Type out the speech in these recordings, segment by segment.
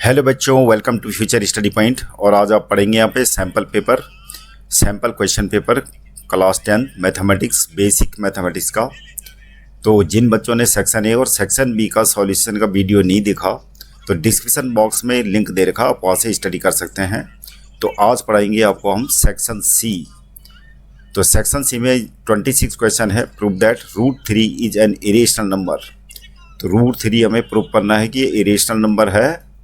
Hello बच्चों, welcome to Future Study Point. और आज आप पढ़ेंगे यहाँ पे sample question paper class 10 mathematics, basic mathematics का। तो जिन बच्चों ने सेक्शन ए और सेक्शन बी का सॉल्यूशन का वीडियो नहीं देखा तो डिस्क्रिप्शन बॉक्स में लिंक दे रखा, आप वहाँ से स्टडी कर सकते हैं। तो आज पढ़ाएंगे आपको हम सेक्शन सी। तो सेक्शन सी में 26 क्वेश्चन है। Prove that √3 is an irrational number. तो √3 हमें प्रूव करना है कि ये इरेशनल नंबर है,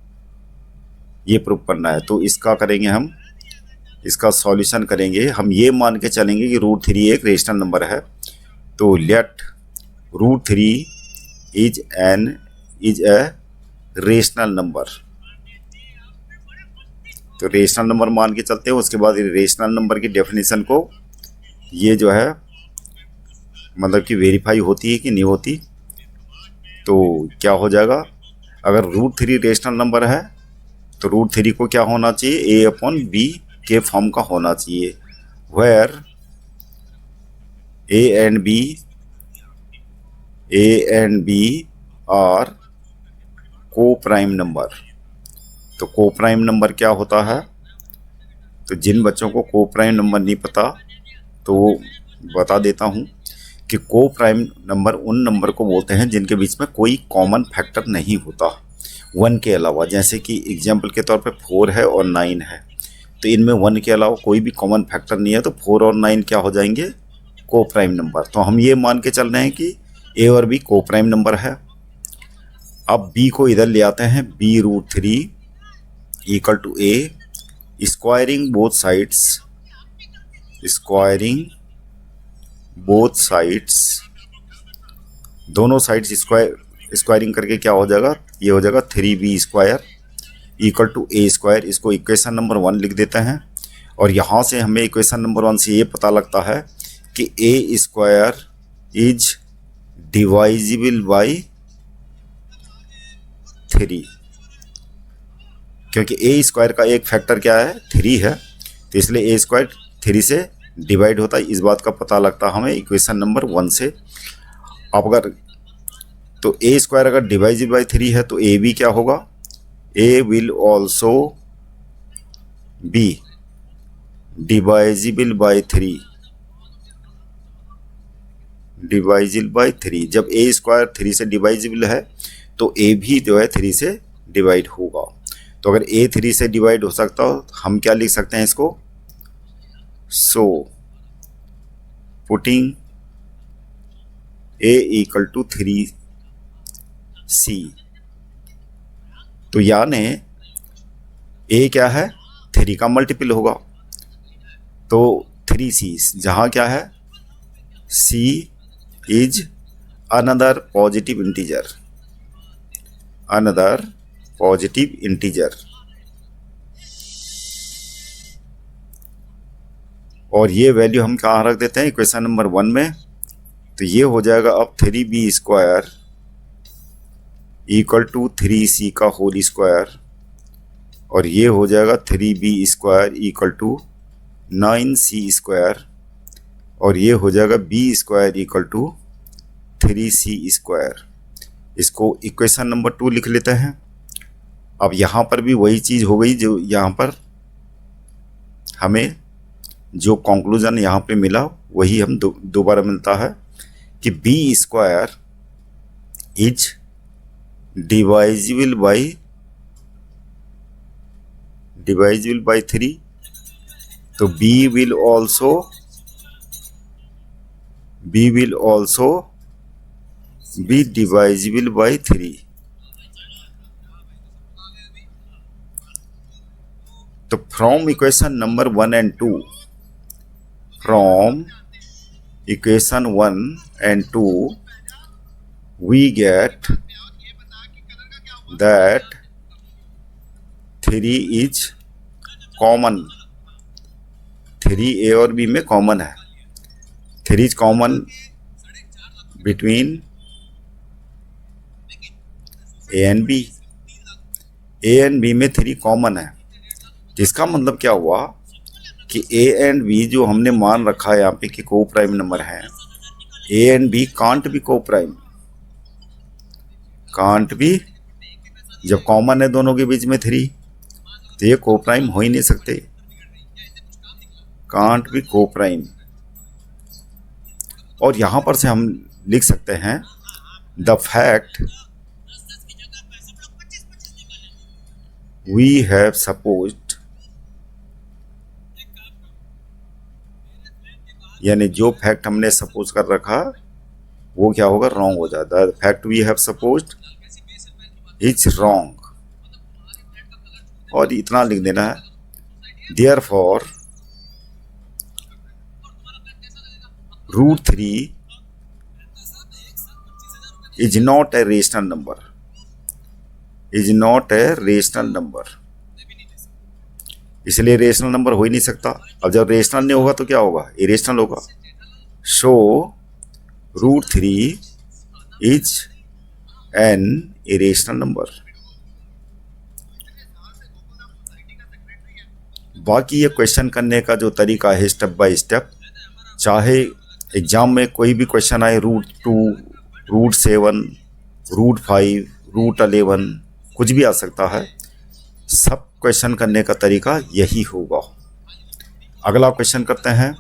ये प्रूव करना है। तो इसका करेंगे हम, इसका सॉल्यूशन करेंगे। हम ये मान के चलेंगे कि √3 एक रेशनल नंबर है। तो let √3 is a rational number. तो रेशनल नंबर मान के चलते हैं। उसके बाद रेशनल नंबर की डेफिनेशन को ये जो है मतलब कि वेरीफाई होती है कि नहीं होती। तो क्या हो जाएगा, अगर √3 रेशनल नंबर है तो √3 को क्या होना चाहिए, a/b के फॉर्म का होना चाहिए। Where a and b are coprime number. तो को प्राइम नंबर क्या होता है, तो जिन बच्चों को को प्राइम नंबर नहीं पता तो बता देता हूँ कि को प्राइम नंबर उन नंबर को बोलते हैं जिनके बीच में कोई कॉमन फैक्टर नहीं होता 1 के अलावा। जैसे कि एग्जाम्पल के तौर पे 4 है और 9 है, तो इनमें 1 के अलावा कोई भी कॉमन फैक्टर नहीं है, तो 4 और 9 क्या हो जाएंगे, को प्राइम नंबर। तो हम ये मान के चल रहे हैं कि ए और बी को प्राइम नंबर है। अब बी को इधर ले आते हैं, b √3 equal to a, squaring both sides, दोनों साइड्स स्क्वायरिंग करके क्या हो जाएगा, ये हो जाएगा 3b² इक्वल टू a²। इसको इक्वेशन नंबर 1 लिख देते हैं। और यहाँ से हमें इक्वेशन नंबर 1 से ये पता लगता है कि a² इज डिवाइजिबल बाई 3, क्योंकि a² का एक फैक्टर क्या है, 3 है, तो इसलिए a² 3 से डिवाइड होता है। इस बात का पता लगता है हमें इक्वेशन नंबर 1 से। अब अगर तो a² अगर डिवाइजिबल बाई 3 है तो ए बी क्या होगा, a will also be divisible by 3, divisible by 3। जब a² 3 से डिवाइजिबल है तो a भी जो है 3 से डिवाइड होगा। तो अगर a 3 से डिवाइड हो सकता हो, हम क्या लिख सकते हैं इसको, so putting a equal to 3c। तो यानी a क्या है, 3 का मल्टीपल होगा, तो 3c, जहाँ क्या है, c is another positive integer, और ये वैल्यू हम कहाँ रख देते हैं, इक्वेशन नंबर 1 में। तो ये हो जाएगा अब 3b² इक्वल टू 3c का होल स्क्वायर, और ये हो जाएगा 3b² इक्वल टू 9c², और ये हो जाएगा b² इक्वल टू 3c²। इसको इक्वेशन नंबर 2 लिख लेते हैं। अब यहाँ पर भी वही चीज़ हो गई जो यहाँ पर हमें जो कंक्लूजन यहाँ पे मिला वही हम दोबारा मिलता है कि b² इज डिवाइजिबल बाई 3, तो b will also be divisible by 3। तो from equation number 1 and 2, we get that 3 is common। 3 a और b में कॉमन है। 3 is common between a and b। a and b में 3 कॉमन है। इसका मतलब क्या हुआ कि a एंड b जो हमने मान रखा है यहाँ पे कि को प्राइम नंबर है, a and b can't be को प्राइम, कांट बी जब कॉमन है दोनों के बीच में 3 तो ये को प्राइम हो ही नहीं सकते, कांट बी को प्राइम। और यहां पर से हम लिख सकते हैं the fact we have supposed, यानी जो फैक्ट हमने सपोज कर रखा वो क्या होगा, रॉन्ग हो जाता है। The fact we have supposed is wrong. और इतना लिख देना है, therefore √3 is not a rational number, is not a rational number. इसलिए रेशनल नंबर हो ही नहीं सकता। अब जब रेशनल नहीं होगा तो क्या होगा, इरेशनल होगा। सो √3 इज एन इरेशनल नंबर। बाकी ये क्वेश्चन करने का जो तरीका है स्टेप बाय स्टेप, चाहे एग्जाम में कोई भी क्वेश्चन आए, √2, √7, √5, √11, कुछ भी आ सकता है, सब क्वेश्चन करने का तरीका यही होगा। अगला क्वेश्चन करते हैं,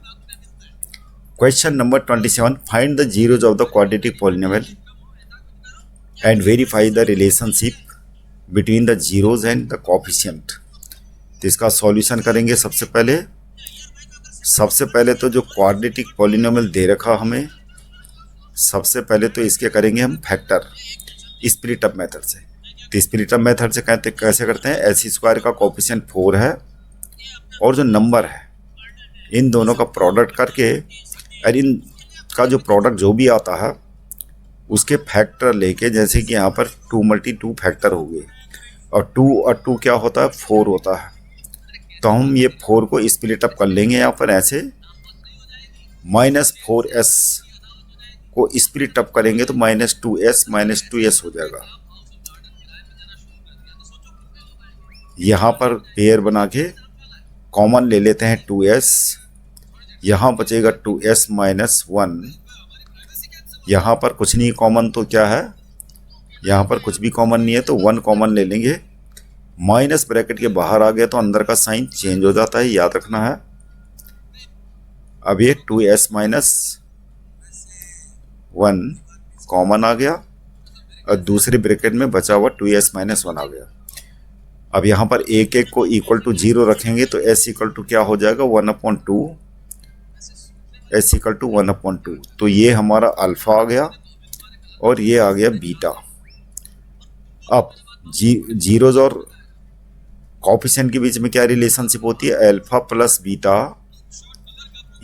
question number 27, find the zeros of the quadratic polynomial and verify the relationship between the zeros and the coefficient. तो इसका सॉल्यूशन करेंगे। सबसे पहले तो जो क्वाड्रेटिक पॉलिनोमियल दे रखा हमें, सबसे पहले तो इसके करेंगे हम फैक्टर स्प्लिट अप मेथड से। तो स्प्लिट अप मेथड से कैसे करते हैं, s² का कोएफिशिएंट 4 है और जो नंबर है इन दोनों का प्रोडक्ट करके, और इन का जो प्रोडक्ट जो भी आता है उसके फैक्टर लेके, जैसे कि यहाँ पर 2 × 2 फैक्टर हो गए और 2 और 2 क्या होता है, 4 होता है। तो हम ये 4 को स्प्लिट अप कर लेंगे यहाँ पर ऐसे, -4s को स्प्लिट अप करेंगे तो -2s हो जाएगा। यहाँ पर पेयर बना के कॉमन ले लेते हैं 2s, यहाँ बचेगा 2s - 1। यहाँ पर कुछ नहीं कॉमन, तो क्या है, यहाँ पर कुछ भी कॉमन नहीं है तो 1 कॉमन ले लेंगे। माइनस ब्रैकेट के बाहर आ गया तो अंदर का साइन चेंज हो जाता है, याद रखना है। अब ये 2s - 1 कॉमन आ गया और दूसरे ब्रैकेट में बचा हुआ 2s - 1 आ गया। अब यहाँ पर एक को इक्वल टू 0 रखेंगे तो s इक्वल टू क्या हो जाएगा, 1/2, s इक्वल टू 1/2। तो ये हमारा अल्फा आ गया और ये आ गया बीटा। अब जीरोज और कोएफिशिएंट के बीच में क्या रिलेशनशिप होती है, alpha plus beta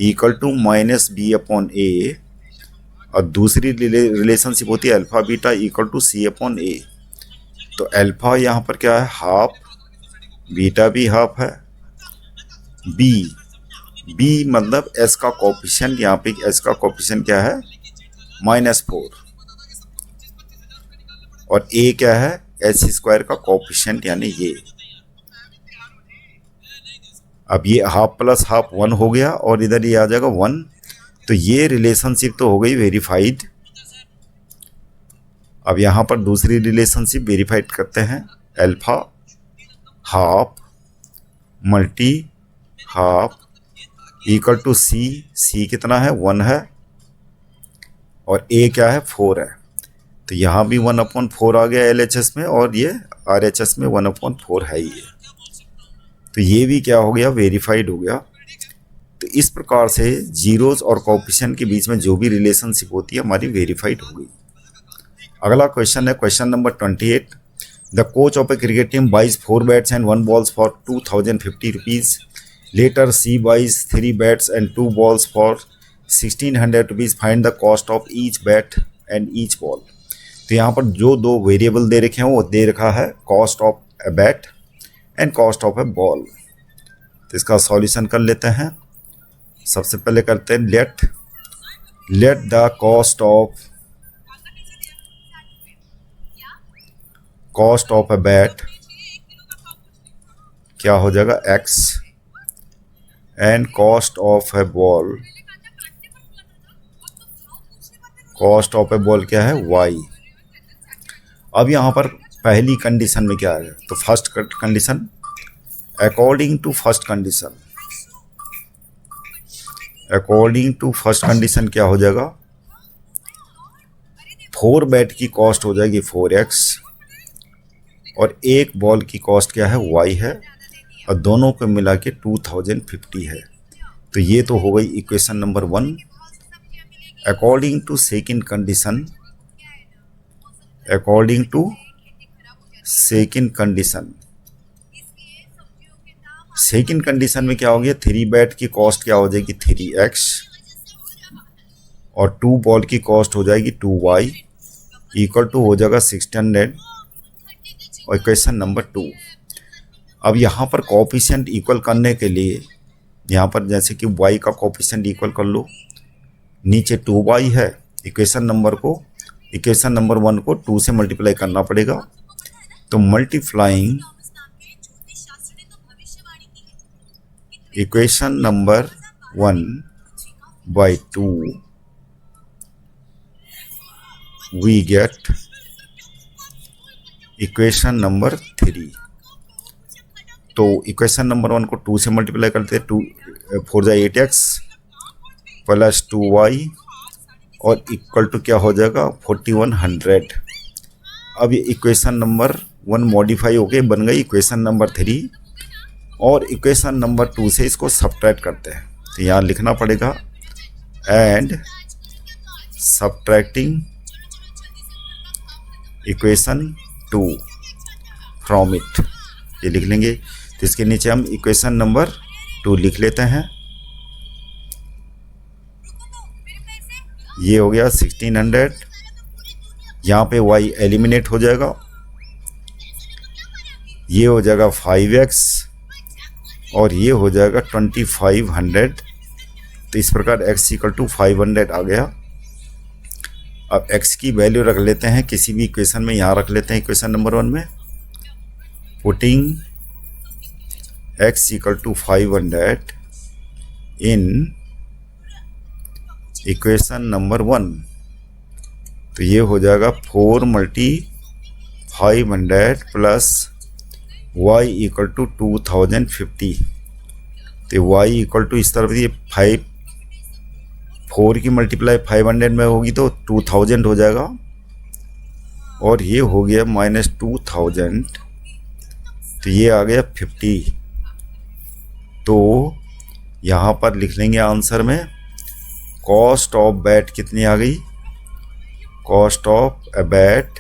equal to -b/a, और दूसरी रिलेशनशिप होती है alpha beta equal to c/a। तो अल्फा यहाँ पर क्या है, हाफ, बीटा भी हाफ है, b मतलब s का कोएफिशिएंट, यहाँ पे s का कोएफिशिएंट क्या है, -4, और a क्या है, s² का कोएफिशिएंट यानी ये। अब ये हाफ प्लस हाफ 1 हो गया और इधर ये आ जाएगा 1। तो ये रिलेशनशिप तो हो गई वेरीफाइड। अब यहाँ पर दूसरी रिलेशनशिप वेरीफाइड करते हैं, alpha half multi half equal to c कितना है, 1 है, और a क्या है, 4 है। तो यहाँ भी 1/4 आ गया LHS में, और ये RHS में 1/4 है ही है। तो ये भी क्या हो गया, वेरीफाइड हो गया। तो इस प्रकार से जीरोज और कोएफिशिएंट के बीच में जो भी रिलेशनशिप होती है हमारी वेरीफाइड हो गई। अगला क्वेश्चन है question number 28। The coach of a cricket team buys 4 bats and 1 balls for 2050 rupees. Later she buys 3 bats and 2 balls for 1600 rupees. Find the cost of each bat and each ball. तो यहाँ पर जो दो variable दे रखे हैं वो दे रखा है cost of a bat and cost of A ball. तो इसका सॉल्यूशन कर लेते हैं। सबसे पहले करते हैं let the cost of a bat क्या हो जाएगा, x, and cost of A ball, cost of A ball क्या है, y। अब यहाँ पर पहली कंडीशन में क्या है, तो first condition, according to first condition, according to first condition क्या हो जाएगा, 4 बैट की कॉस्ट हो जाएगी 4x और एक बॉल की कॉस्ट क्या है, y है, और दोनों को मिला के 2050 है। तो ये तो हो गई equation number 1। According to second condition, according to second condition, second condition में क्या हो गया, 3 बैट की कॉस्ट क्या हो जाएगी 3x और 2 बॉल की कॉस्ट हो जाएगी 2y इक्वल टू हो जाएगा 1600 और इक्वेशन नंबर 2। अब यहाँ पर कोएफिशिएंट इक्वल करने के लिए यहाँ पर जैसे कि y का कोएफिशिएंट इक्वल कर लो, नीचे 2y है, इक्वेशन नंबर 1 को 2 से मल्टीप्लाई करना पड़ेगा। तो multiplying equation number 1 by 2 we get equation number 3। तो इक्वेशन नंबर 1 को 2 से मल्टीप्लाई करते हैं, 2 4 जा 8x प्लस 2y और इक्वल टू क्या हो जाएगा 4100। अब ये इक्वेशन नंबर 1 मॉडिफाई होके बन गई इक्वेशन नंबर 3 और इक्वेशन नंबर 2 से इसको सब्ट्रैक्ट करते हैं। तो यहाँ लिखना पड़ेगा and subtracting equation 2 from it, ये लिख लेंगे। तो इसके नीचे हम इक्वेशन नंबर 2 लिख लेते हैं। ये हो गया 1600, यहाँ पे y एलिमिनेट हो जाएगा, ये हो जाएगा 5x और ये हो जाएगा 2500। तो इस प्रकार x इक्वल टू 500 आ गया। अब x की वैल्यू रख लेते हैं किसी भी इक्वेशन में, यहाँ रख लेते हैं इक्वेशन नंबर 1 में, putting x equal to 500 in equation number 1। तो ये हो जाएगा 4 × 500 प्लस y इक्वल टू 2050। तो y इक्वल टू इस तरफ ये 4 की मल्टीप्लाई 500 में होगी तो 2000 हो जाएगा और ये हो गया -2000, तो ये आ गया 50। तो यहाँ पर लिख लेंगे आंसर में कॉस्ट ऑफ बैट कितनी आ गई, कॉस्ट ऑफ ए बैट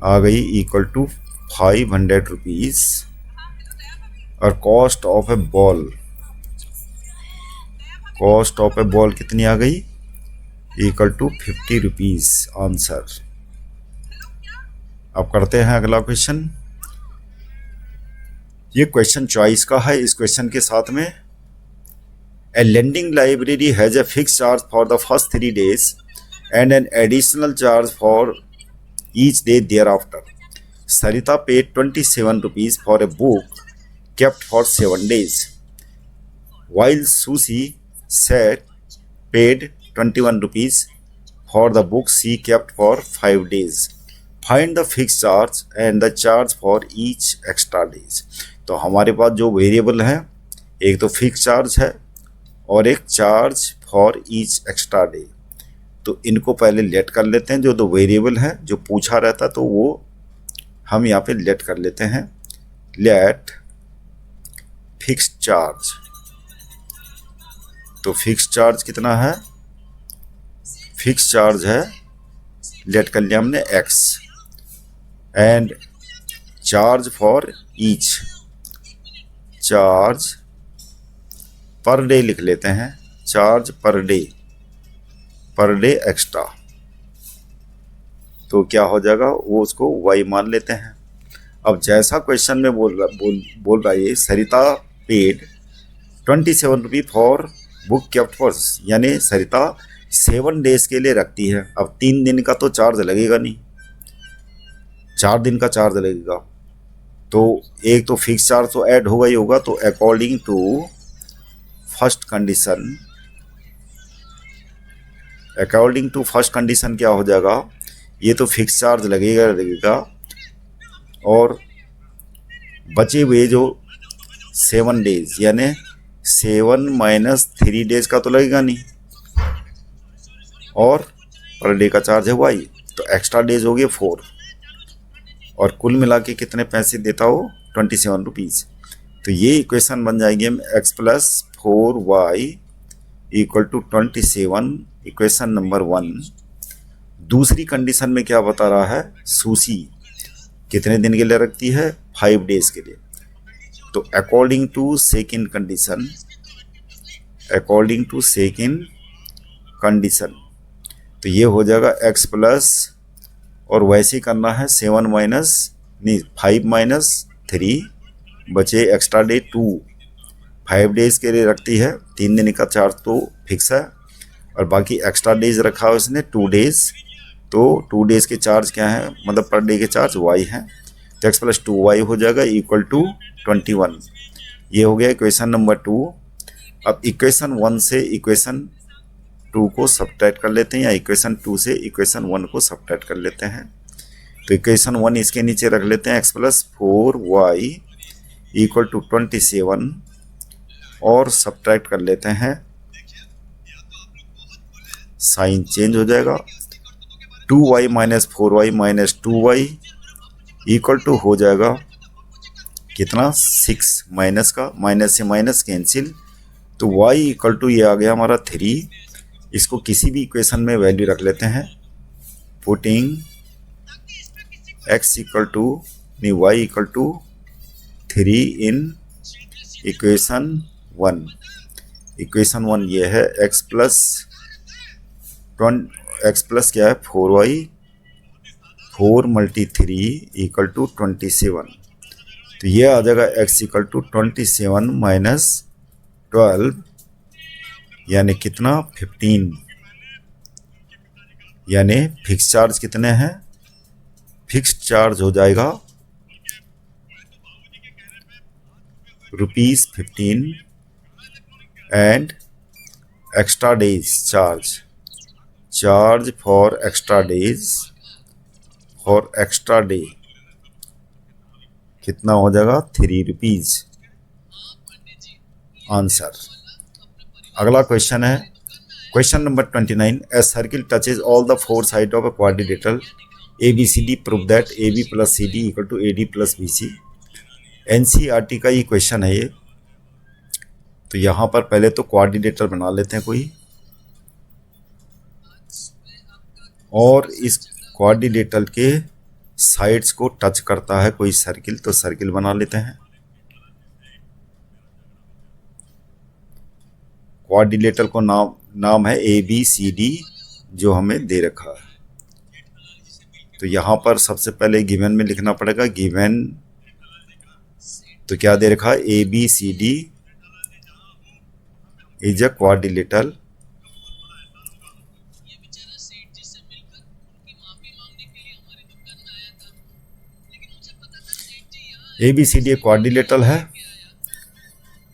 आ गई इक्वल टू 500 रुपीज़ और cost of A ball, cost of A ball कितनी आ गई इक्वल टू 50 रुपीज़ आंसर। अब करते हैं अगला क्वेश्चन। ये क्वेश्चन चॉइस का है। इस क्वेश्चन के साथ में a lending library has a fix charge for the first 3 days and an additional charge for each day thereafter. Sarita paid 27 rupees for a book kept for 7 days, while Susie said paid 21 rupees for the book she kept for 5 days. Find the fixed charge and the charge for each extra days. तो हमारे पास जो variable है, एक तो fix charge है और एक charge for each extra day. तो इनको पहले लेट कर लेते हैं, जो दो वेरिएबल हैं जो पूछा रहता तो वो हम यहाँ पे लेट कर लेते हैं। लेट फिक्स्ड चार्ज, तो फिक्स चार्ज कितना है, फिक्स चार्ज है, लेट कर लिया हमने x and charge for each, charge per day लिख लेते हैं, चार्ज पर डे एक्स्ट्रा। तो क्या हो जाएगा, वो उसको y मान लेते हैं। अब जैसा क्वेश्चन में बोल रहा है, सरिता पेड 27 रुपये फॉर बुक केप्ट फॉर, यानी सरिता 7 डेज के लिए रखती है। अब 3 दिन का तो चार्ज लगेगा नहीं, 4 दिन का चार्ज लगेगा, तो एक तो फिक्स चार्ज तो ऐड होगा ही होगा। तो according to first condition, according to first condition क्या हो जाएगा, ये तो फिक्स चार्ज लगेगा और बचे हुए जो 7 डेज यानी 7 माइनस 3 डेज का तो लगेगा नहीं, और पर डे का चार्ज है वाई, तो एक्स्ट्रा डेज हो गए 4, और कुल मिला के कितने पैसे देता हो 27 रुपीज़। तो ये इक्वेशन बन जाएगी हम x plus 4y equal to 27, equation number 1। दूसरी कंडीशन में क्या बता रहा है, सुशी कितने दिन के लिए रखती है, 5 डेज के लिए। तो अकॉर्डिंग टू सेकेंड कंडीशन तो ये हो जाएगा x प्लस, और वैसे ही करना है 7 माइनस नहीं 5 माइनस 3 बचे एक्स्ट्रा डे 2, 5 डेज के लिए रखती है, 3 दिन का चार्ज तो फिक्स है, और बाकी एक्स्ट्रा डेज रखा है उसने 2 डेज, तो 2 डेज के चार्ज क्या है, मतलब पर डे के चार्ज y है, तो x प्लस 2y हो जाएगा इक्वल टू 21। ये हो गया इक्वेशन नंबर 2। अब इक्वेशन 1 से इक्वेशन 2 को सब्ट्रैक्ट कर लेते हैं, या इक्वेशन 2 से इक्वेशन 1 को सब्ट्रैक्ट कर लेते हैं। तो इक्वेशन 1 इसके नीचे रख लेते हैं, x plus 4y equal to 27, और सब्ट्रैक्ट कर लेते हैं, साइन चेंज हो जाएगा, 2y minus 4y minus 2y equal to हो जाएगा कितना 6, माइनस का माइनस से माइनस कैंसिल, तो y इक्वल टू ये आ गया हमारा 3। इसको किसी भी इक्वेशन में वैल्यू रख लेते हैं, पुटिंग x इक्वल टू नहीं y equal to 3 in equation 1। Equation 1 ये है x प्लस क्या है 4y, 4 मल्टी 3 इक्वल टू 27, तो ये आ जाएगा x इक्वल टू 27 माइनस 12 यानी कितना 15, यानी फिक्स चार्ज कितने हैं, फिक्स चार्ज हो जाएगा ₹15 and extra days charge for extra day कितना हो जाएगा ₹3। आंसर। अगला क्वेश्चन है question number 29। A circle touches all the 4 side of a quadrilateral ABCD, prove that AB plus CD equal to AD plus BC। NCERT का ये question है ये। तो यहाँ पर पहले तो क्वाड्रिलेटरल बना लेते हैं कोई, और इस क्वाड्रिलेटरल के साइड्स को टच करता है कोई सर्किल, तो सर्किल बना लेते हैं। क्वाड्रिलेटरल को नाम है ABCD जो हमें दे रखा है। तो यहाँ पर सबसे पहले गिवन में लिखना पड़ेगा, गिवन तो क्या दे रखा है, ABCD is a quadrilateral ABCD quadrilateral है,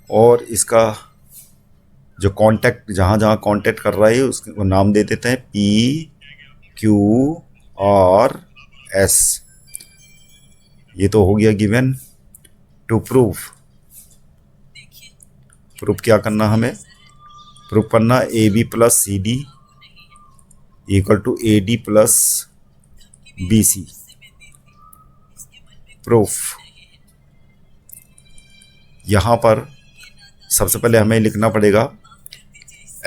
और इसका जो कांटेक्ट जहाँ कांटेक्ट कर रहा है उसको नाम दे देते हैं PQRS। ये तो हो गया गिवन। टू प्रूफ क्या करना, हमें प्रूफ करना AB plus CD equal to AD plus BC। Proof यहाँ पर सबसे पहले हमें लिखना पड़ेगा,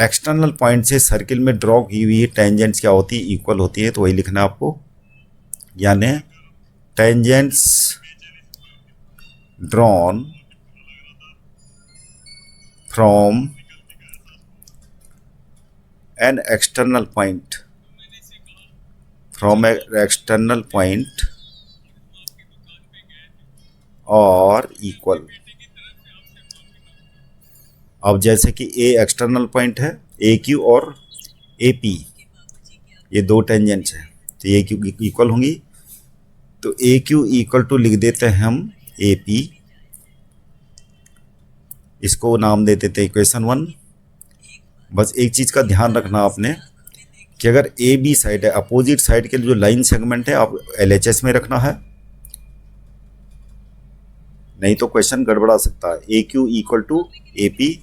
एक्सटर्नल पॉइंट से सर्किल में ड्रॉ की हुई टेंजेंट्स क्या होती है, इक्वल होती है, तो वही लिखना है आपको, यानी tangents drawn from an external point और इक्वल। अब जैसे कि A एक्सटर्नल पॉइंट है, AQ और AP ये दो टेंजेंट्स हैं, तो AQ इक्वल होंगी, तो AQ इक्वल टू लिख देते हैं हम AP, इसको नाम दे देते हैं इक्वेशन 1। बस एक चीज़ का ध्यान रखना आपने कि अगर ए बी साइड है, अपोजिट साइड के जो लाइन सेगमेंट है आप LHS में रखना है, नहीं तो क्वेश्चन गड़बड़ा सकता है। A Q equal to A P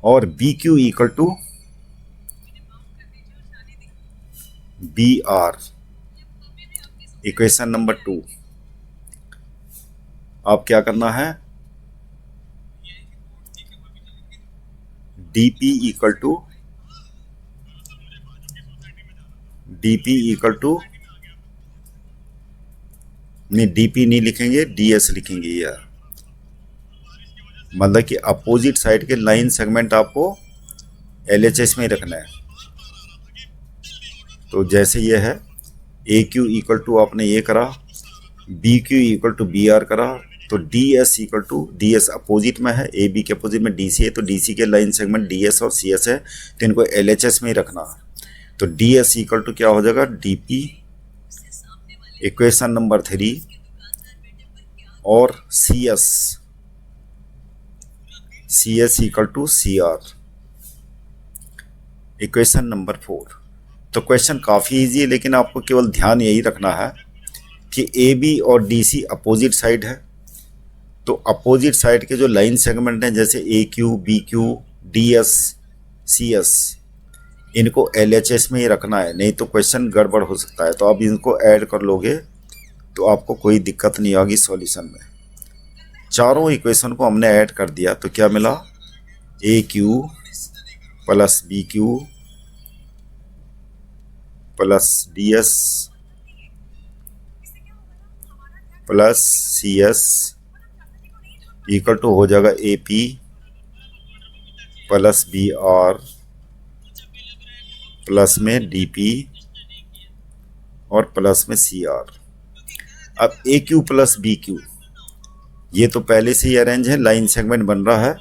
और B Q equal to B R. Equation number 2 आप क्या करना है, DP इक्वल टू नहीं, DP नहीं लिखेंगे, DS लिखेंगे यार, मतलब कि अपोजिट साइड के लाइन सेगमेंट आपको LHS में ही रखना है। तो जैसे ये है ए क्यू इक्वल टू आपने ये करा, B Q equal to B R करा, तो DS equal to, DS opposite में है, ए बी के अपोजिट में DC है, तो DC के लाइन सेगमेंट DS और CS है, तो इनको LHS में ही रखना। तो DS इक्वल टू क्या हो जाएगा, DP। इक्वेशन नंबर 3 और CS equal to CR। Equation number 4। तो क्वेश्चन काफ़ी इजी है, लेकिन आपको केवल ध्यान यही रखना है कि AB और DC अपोजिट साइड है, तो अपोजिट साइड के जो लाइन सेगमेंट हैं जैसे AQ, BQ, DS, CS, इनको LHS में ही रखना है, नहीं तो क्वेश्चन गड़बड़ हो सकता है। तो आप इनको ऐड कर लोगे तो आपको कोई दिक्कत नहीं होगी सॉल्यूशन में। चारों इक्वेशन को हमने ऐड कर दिया तो क्या मिला, AQ plus BQ plus DS plus CS equal to हो जाएगा AP प्लस BR प्लस में DP और प्लस में CR। अब AQ प्लस BQ ये तो पहले से ही अरेंज है, लाइन सेगमेंट बन रहा है,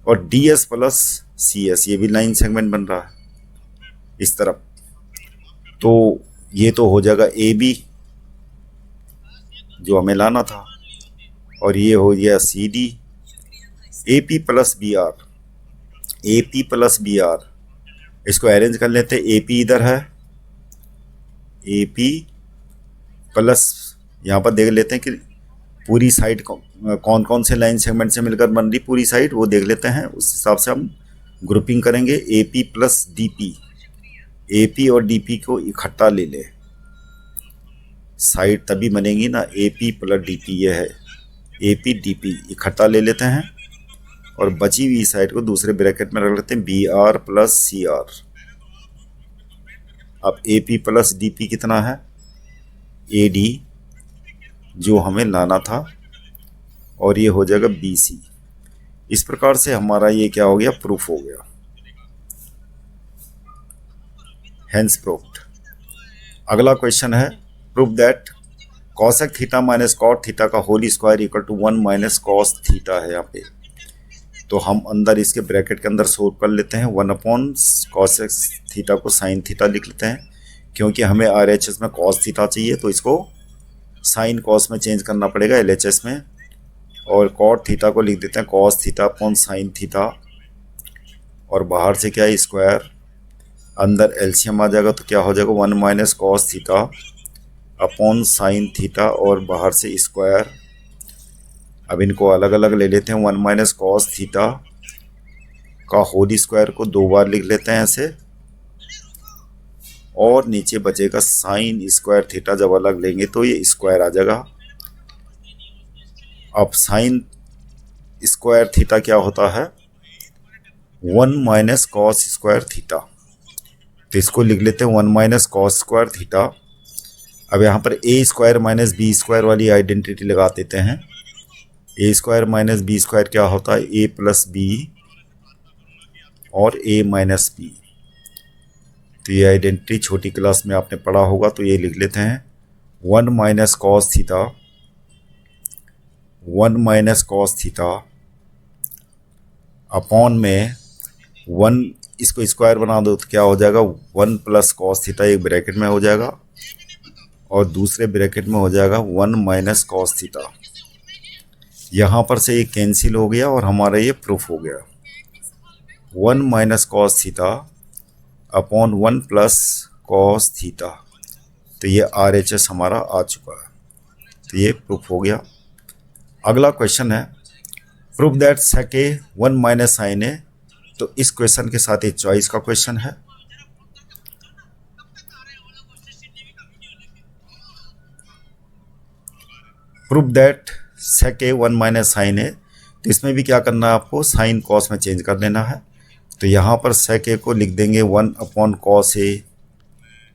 और DS प्लस CS ये भी लाइन सेगमेंट बन रहा है इस तरफ। तो ये तो हो जाएगा AB जो हमें लाना था, और ये हो गया CD। AP प्लस BR, इसको अरेंज कर लेते हैं। AP इधर है, AP प्लस, यहाँ पर देख लेते हैं कि पूरी साइड कौन कौन से लाइन सेगमेंट से मिलकर बन रही पूरी साइड, वो देख लेते हैं, उस हिसाब से हम ग्रुपिंग करेंगे। AP प्लस DP, AP और DP को इकट्ठा ले ले, साइड तभी बनेगी ना, AP प्लस DP ये है, AP DP इकट्ठा ले लेते हैं, और बची हुई साइड को दूसरे ब्रैकेट में रख लेते हैं, BR प्लस CR। अब AP प्लस DP कितना है, AD जो हमें लाना था, और ये हो जाएगा BC। इस प्रकार से हमारा ये क्या हो गया, प्रूफ हो गया, हेंस प्रूफ्ड। अगला क्वेश्चन है, proof that cosec theta minus cot theta का whole square equal to 1 minus cos theta है यहाँ पे। तो हम अंदर इसके ब्रैकेट के अंदर सोल्व कर लेते हैं, 1 अपॉन कॉसेक थीटा को साइन थीटा लिख लेते हैं, क्योंकि हमें RHS में कॉस थीटा चाहिए, तो इसको साइन कॉस में चेंज करना पड़ेगा LHS में, और कॉट थीटा को लिख देते हैं cos theta upon sine theta, और बाहर से क्या है स्क्वायर, अंदर LCM आ जाएगा तो क्या हो जाएगा 1 minus cos theta upon sine theta, और बाहर से स्क्वायर। अब इनको अलग अलग ले लेते हैं, 1 माइनस कॉस थीटा का होल स्क्वायर को 2 बार लिख लेते हैं ऐसे, और नीचे बचेगा साइन स्क्वायर थीटा, जब अलग लेंगे तो ये स्क्वायर आ जाएगा। अब साइन स्क्वायर थीटा क्या होता है, 1 माइनस कॉस स्क्वायर थीटा, तो इसको लिख लेते हैं 1 माइनस कॉस स्क्वायर थीटा। अब यहाँ पर A square minus B square वाली आइडेंटिटी लगा देते हैं, A square minus B square क्या होता है, A प्लस B और A माइनस B। तो ये आइडेंटिटी छोटी क्लास में आपने पढ़ा होगा, तो ये लिख लेते हैं 1 minus cos theta, 1 minus cos theta upon में 1, इसको स्क्वायर बना दो तो क्या हो जाएगा 1 प्लस कॉस थीटा, एक ब्रैकेट में हो जाएगा, और दूसरे ब्रैकेट में हो जाएगा 1 माइनस कॉस थीटा। यहाँ पर से ये कैंसिल हो गया और हमारा ये प्रूफ हो गया। 1 minus cos theta upon 1 plus cos theta. तो ये RHS हमारा आ चुका है, तो ये प्रूफ हो गया। अगला क्वेश्चन है proof that sec A 1 minus sine A. तो इस क्वेश्चन के साथ ये चॉइस का क्वेश्चन है। Proof that sec A 1 minus sine A, तो इसमें भी क्या करना है आपको, साइन कॉस में चेंज कर देना है। तो यहाँ पर सेक ए को लिख देंगे 1 अपॉन कॉस ए,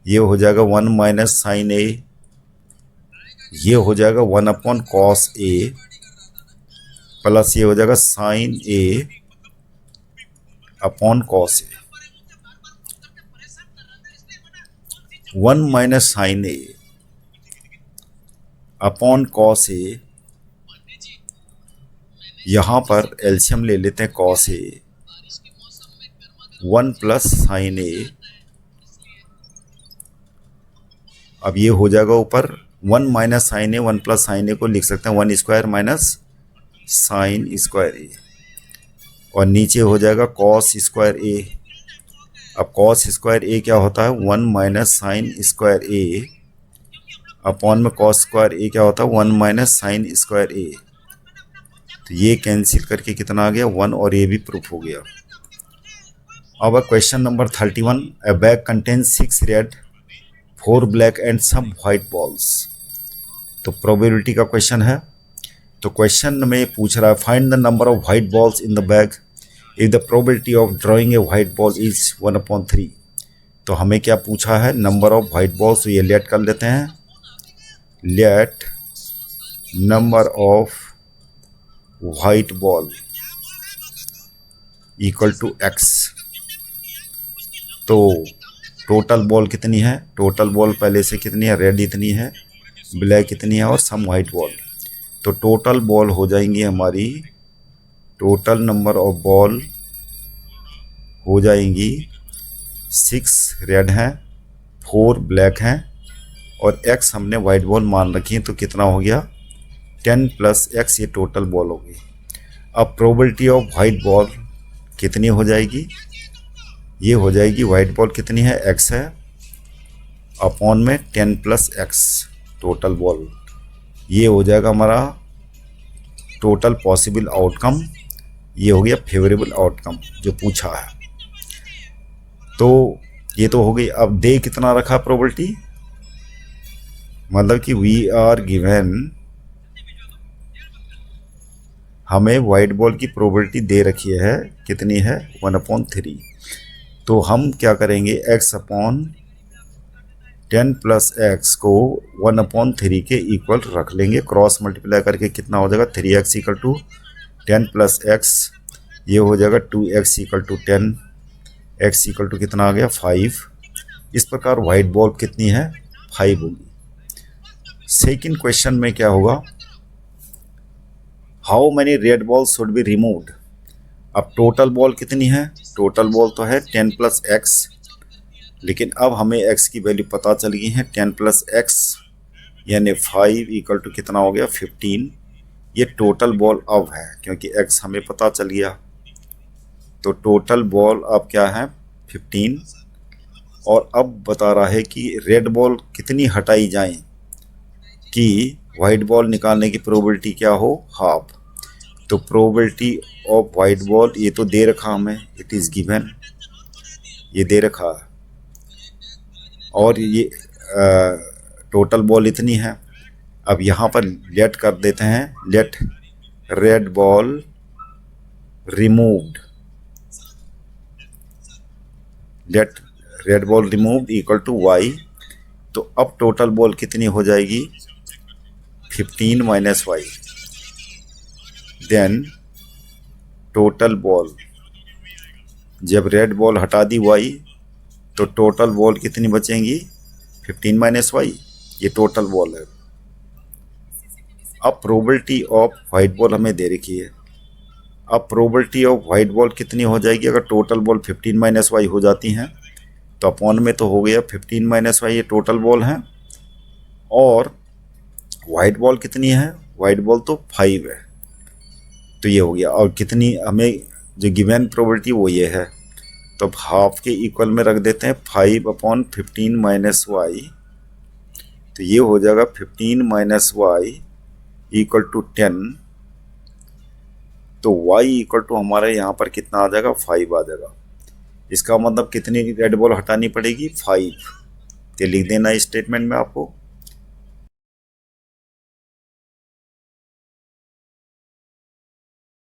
ये हो जाएगा 1 माइनस साइन ए, ये हो जाएगा 1 अपॉन कॉस ए, प्लस ये हो जाएगा sign A upon cos A. 1 minus sine A upon cos A, यहाँ पर एलसीएम ले लेते हैं कॉस ए, 1 प्लस साइन ए। अब ये हो जाएगा ऊपर 1 माइनस साइन ए, 1 प्लस साइन ए को लिख सकते हैं 1 स्क्वायर माइनस साइन स्क्वायर ए, और नीचे हो जाएगा कॉस स्क्वायर ए। अब कॉस स्क्वायर ए क्या होता है, 1 माइनस साइन स्क्वायर ए, अपॉन में कॉस स्क्वायर ए क्या होता है, 1 माइनस साइन स्क्वायर ए। तो ये कैंसिल करके कितना आ गया, 1, और ये भी प्रूफ हो गया। अब question number 31, a bag contains 6 red 4 black and some white balls. तो प्रोबेबिलिटी का क्वेश्चन है। तो क्वेश्चन में पूछ रहा है find the number of white balls in the bag if the probability of drawing a white ball is 1/3। तो हमें क्या पूछा है, नंबर ऑफ वाइट बॉल्स। तो ये लेट कर लेते हैं, let number of white ball equal to x। तो टोटल बॉल कितनी है, टोटल बॉल पहले से कितनी है, रेड इतनी है, ब्लैक कितनी है, और सम वाइट बॉल। तो टोटल बॉल हो जाएंगी हमारी, टोटल नंबर ऑफ बॉल हो जाएंगी 6 रेड हैं, 4 ब्लैक हैं, और x हमने वाइट बॉल मान रखी है। तो कितना हो गया, 10 प्लस x, ये टोटल बॉल होगी। अब प्रोबेबिलिटी ऑफ वाइट बॉल कितनी हो जाएगी, ये हो जाएगी, वाइट बॉल कितनी है, x है, अपॉन में 10 प्लस x टोटल बॉल। ये हो जाएगा हमारा टोटल पॉसिबल आउटकम, ये हो गया फेवरेबल आउटकम जो पूछा है। तो ये तो हो गई। अब दे कितना रखा प्रोबेबिलिटी, मतलब कि वी आर गिवन, हमें वाइट बॉल की प्रोबेबिलिटी दे रखी है, कितनी है, 1/3। तो हम क्या करेंगे, x अपॉन 10 प्लस x को 1/3 के इक्वल रख लेंगे, क्रॉस मल्टीप्लाई करके कितना हो जाएगा, 3x equal to 10 plus x, ये हो जाएगा 2x equal to 10, x equal to कितना आ गया, 5। इस प्रकार वाइट बॉल कितनी है, 5 होगी। सेकंड क्वेश्चन में क्या होगा, how many red ball should be removed. अब टोटल बॉल कितनी है, टोटल बॉल तो है 10 प्लस x, लेकिन अब हमें x की वैल्यू पता चल गई है, 10 प्लस x यानी 5 इक्वल टू कितना हो गया, 15। ये टोटल बॉल अब है, क्योंकि x हमें पता चल गया। तो टोटल बॉल अब क्या है, 15। और अब बता रहा है कि रेड बॉल कितनी हटाई जाए कि वाइट बॉल निकालने की प्रोबेबिलिटी क्या हो, हाफ। तो प्रोबेबिलिटी ऑफ वाइट बॉल ये तो दे रखा हमें, इट इज़ गिवन, ये दे रखा है, और ये टोटल बॉल इतनी है। अब यहाँ पर लेट कर देते हैं, let red ball removed, let red ball removed equal to y। तो अब टोटल बॉल कितनी हो जाएगी, 15 minus y, then total ball, जब रेड बॉल हटा दी y तो टोटल बॉल कितनी बचेंगी, 15 माइनस y, ये टोटल बॉल है। अब प्रोबेबिलिटी ऑफ वाइट बॉल हमें दे रखी है। अब प्रोबेबिलिटी ऑफ वाइट बॉल कितनी हो जाएगी, अगर टोटल बॉल 15 माइनस y हो जाती हैं तो अपॉन में तो हो गया 15 माइनस y, ये टोटल बॉल है, और वाइट बॉल कितनी है, वाइट बॉल तो 5 है, तो ये हो गया। और कितनी हमें जो गिवन प्रोबेबिलिटी वो ये है, तो अब हाफ के इक्वल में रख देते हैं 5/15 माइनस वाई, तो ये हो जाएगा 15 माइनस वाई इक्वल टू 10। तो y इक्वल टू हमारे यहाँ पर कितना आ जाएगा, 5 आ जाएगा। इसका मतलब कितनी रेड बॉल हटानी पड़ेगी, 5। तो लिख देना इस स्टेटमेंट में आपको।